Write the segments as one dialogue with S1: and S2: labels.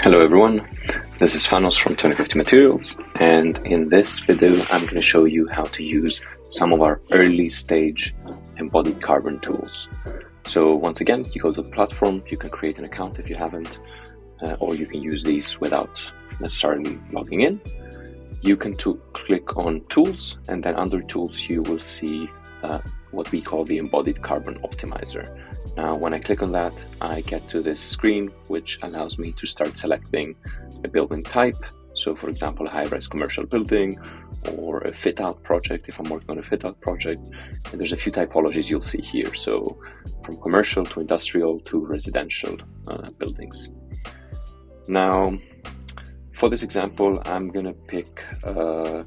S1: Hello everyone, this is Fanos from 2050 Materials, and in this video I'm going to show you how to use some of our early stage embodied carbon tools. So once again, you go to the platform, you can create an account if you haven't, or you can use these without necessarily logging in. You can click on Tools, and then under Tools you will see what we call the Embodied Carbon Optimizer. Now, when I click on that, I get to this screen, which allows me to start selecting a building type. So for example, a high-rise commercial building or a fit-out project if I'm working on a fit-out project. And there's a few typologies you'll see here. So from commercial to industrial to residential buildings. Now, for this example, I'm going to pick a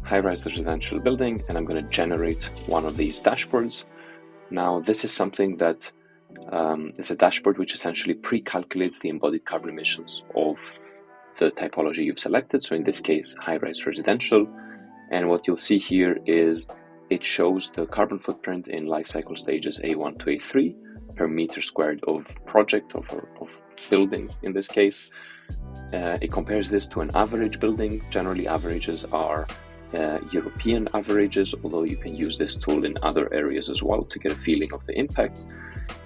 S1: high-rise residential building and I'm going to generate one of these dashboards. Now, this is something that it's a dashboard which essentially pre-calculates the embodied carbon emissions of the typology you've selected. So in this case, high-rise residential. And what you'll see here is it shows the carbon footprint in life cycle stages A1 to A3 per meter squared of project, of building in this case. It compares this to an average building. Generally, averages are European averages, although you can use this tool in other areas as well to get a feeling of the impacts.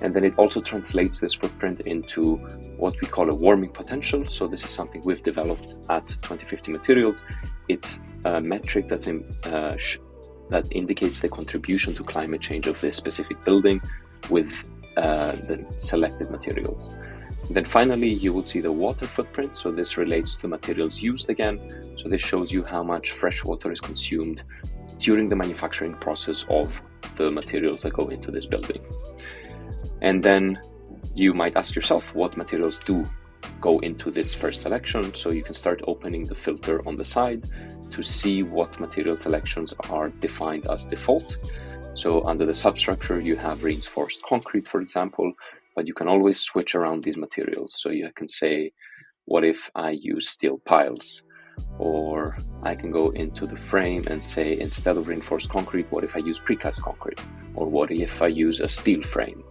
S1: And then it also translates this footprint into what we call a warming potential. So this is something we've developed at 2050 Materials. It's a metric that indicates the contribution to climate change of this specific building with the selected materials. And then finally, you will see the water footprint. So this relates to the materials used again. So this shows you how much fresh water is consumed during the manufacturing process of the materials that go into this building. And then you might ask yourself, what materials do go into this first selection? So you can start opening the filter on the side to see what material selections are defined as default. So under the substructure, you have reinforced concrete, for example, but you can always switch around these materials. So you can say, what if I use steel piles? Or I can go into the frame and say, instead of reinforced concrete, what if I use precast concrete? Or what if I use a steel frame?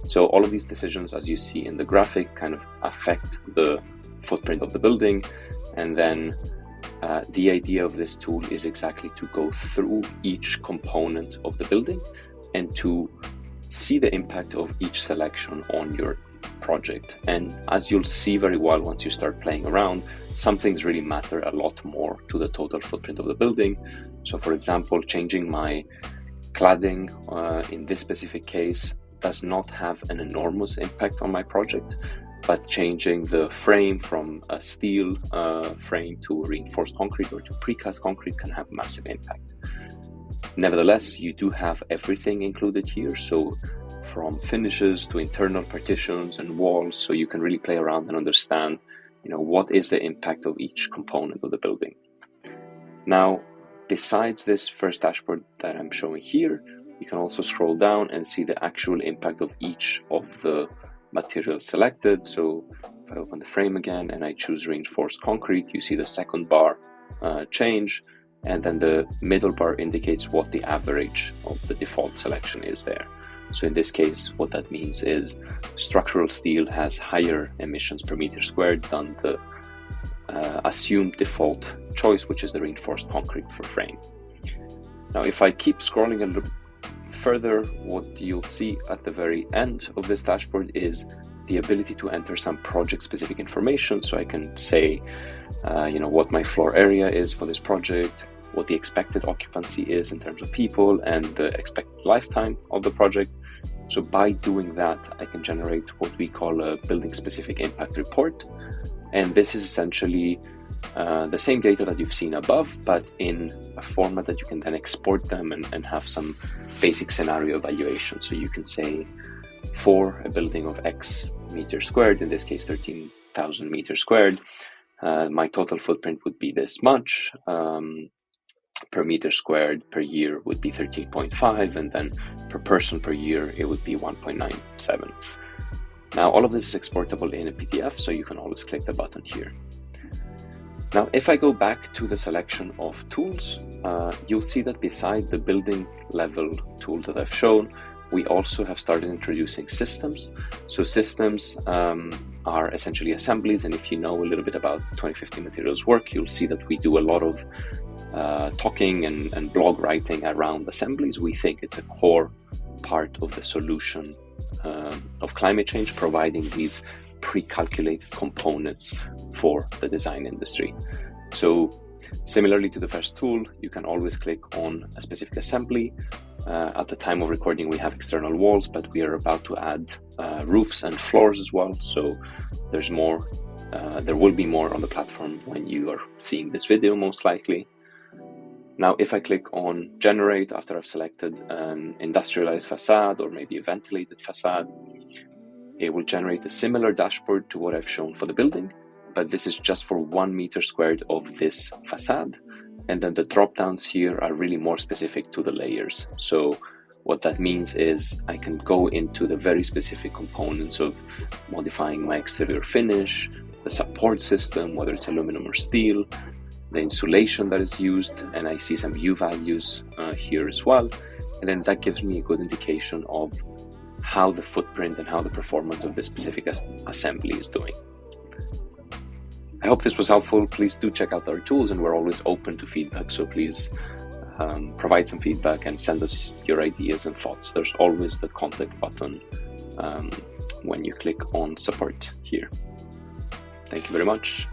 S1: So all of these decisions, as you see in the graphic, kind of affect the footprint of the building. And then the idea of this tool is exactly to go through each component of the building and to see the impact of each selection on your project. And as you'll see very well once you start playing around, some things really matter a lot more to the total footprint of the building. So for example, changing my cladding in this specific case does not have an enormous impact on my project, but changing the frame from a steel frame to reinforced concrete or to precast concrete can have massive impact. Nevertheless, you do have everything included here. So from finishes to internal partitions and walls, so you can really play around and understand, what is the impact of each component of the building. Now, besides this first dashboard that I'm showing here, you can also scroll down and see the actual impact of each of the materials selected. So if I open the frame again and I choose reinforced concrete, you see the second bar change. And then the middle bar indicates what the average of the default selection is there. So in this case, what that means is structural steel has higher emissions per meter squared than the assumed default choice, which is the reinforced concrete for frame. Now, if I keep scrolling a little further, what you'll see at the very end of this dashboard is the ability to enter some project-specific information. So I can say, what my floor area is for this project, what the expected occupancy is in terms of people, and the expected lifetime of the project. So by doing that, I can generate what we call a building-specific impact report. And this is essentially the same data that you've seen above, but in a format that you can then export them and have some basic scenario evaluation. So you can say, for a building of X meters squared, in this case 13,000 meters squared, my total footprint would be this much. Per meter squared per year would be 13.5, and then per person per year it would be 1.97. Now all of this is exportable in a PDF, so you can always click the button here. Now if I go back to the selection of tools, you'll see that beside the building level tools that I've shown, we also have started introducing systems. So systems are essentially assemblies, and if you know a little bit about 2050 materials work, you'll see that we do a lot of talking and blog writing around assemblies. We think it's a core part of the solution of climate change, providing these pre-calculated components for the design industry. So similarly to the first tool, you can always click on a specific assembly. At the time of recording, we have external walls, but we are about to add roofs and floors as well. So there's more. There will be more on the platform when you are seeing this video, most likely. Now, if I click on generate after I've selected an industrialized facade or maybe a ventilated facade, it will generate a similar dashboard to what I've shown for the building, but this is just for 1 meter squared of this facade. And then the drop downs here are really more specific to the layers. So what that means is I can go into the very specific components of modifying my exterior finish, the support system, whether it's aluminum or steel, the insulation that is used, and I see some U values here as well. And then that gives me a good indication of how the footprint and how the performance of this specific assembly is doing. I hope this was helpful. Please do check out our tools, and we're always open to feedback. So please provide some feedback and send us your ideas and thoughts. There's always the contact button when you click on support here. Thank you very much.